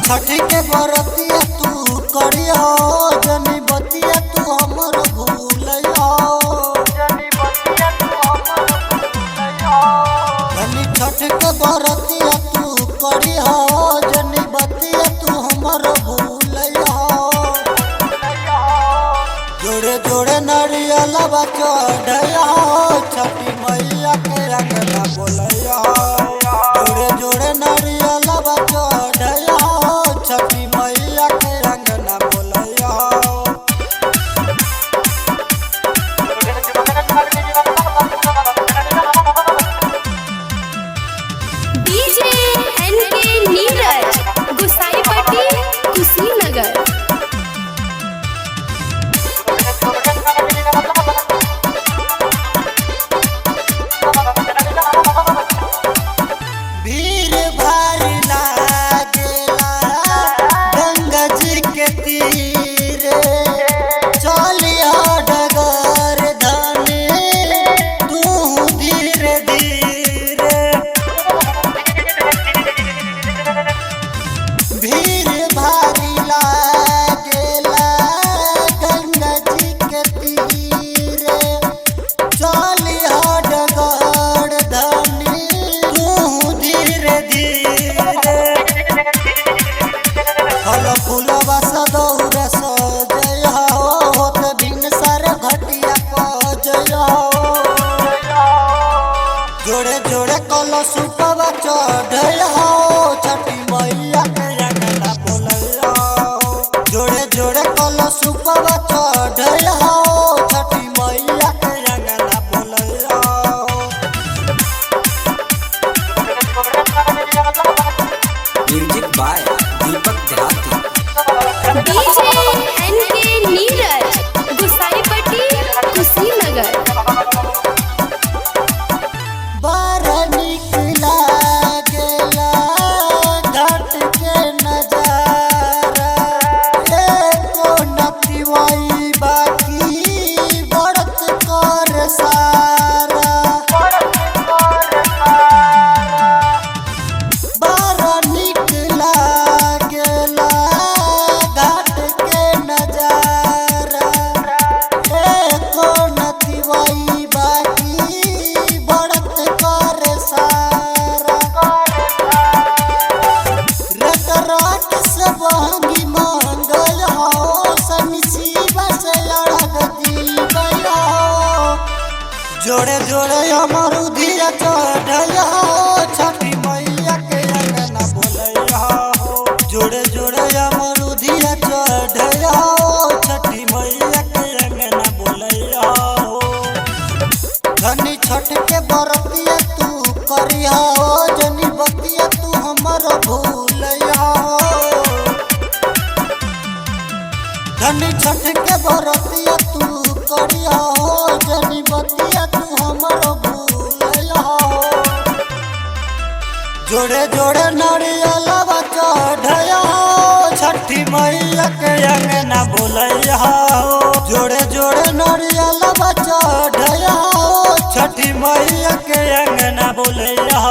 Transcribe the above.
छठ के बरतिया तू करिया जनी बतिया तू हमर भूलैया जनी छठ के बरतिया तू करिया जनी बतिया तू हमर भूलैया जोड़े जोड़े नारियलवा चढ़ैया छठी मैया के अंगना बोलैया जोड़े जोड़े नारियलवा चढ़ैया छठी मैया के अंगना बोलैया। DJ NK Neeraj Gusaipatti Kushinagar. भीड़ भारी लागेला गंगा जी के तीरे चलिया डगर धनी तू धीरे धीरे भीड़ भारी लागेला गंगा जी के तीरे चलिया डगर धनी तू धीरे धीरे फल फूलवा सदौर सजया होत बिन सर घटिया पजया जोड़े जोड़े कलशुपवा चढ़ैया छठी मैया के अंगना बोलैया जोड़े जोड़े कलशुपवा चढ़ैया छठी मैया के अंगना बोलैया। Music by Deepak Dehati. DJ NK Neeraj Gusaipatti Kushinagar. बड़ा नीक लागेला घाट के नजारा एको नतिवाई बाकी बढ़त कर सारा बड़ा नीक लागेला घाट के नजारा एको नतिवाई बाकी बढ़त कर सारा रट रट से बहंगी मांगल हो सनी शिवा से अड़ग दीबया जोड़े जोड़े अमरुदिया चढ़ैया छठी मैया के अंगना बोलैया जोड़े जोड़े अमरुदिया चढ़ैया छठी मैया के अंगना बोलैया धनी छठ के बरतिया तू करिया जनी बतिया तू हमर भूलैया धनी छठ के बरतिया तू करिया जनी बतिया तू हमर भूलैया जोड़े जोड़े नारियलवा चढ़ैया छठी मैया के अंगना बोलैया जोड़े जोड़े नारियलवा चढ़ैया छठी मैया के अंगना बोलैया।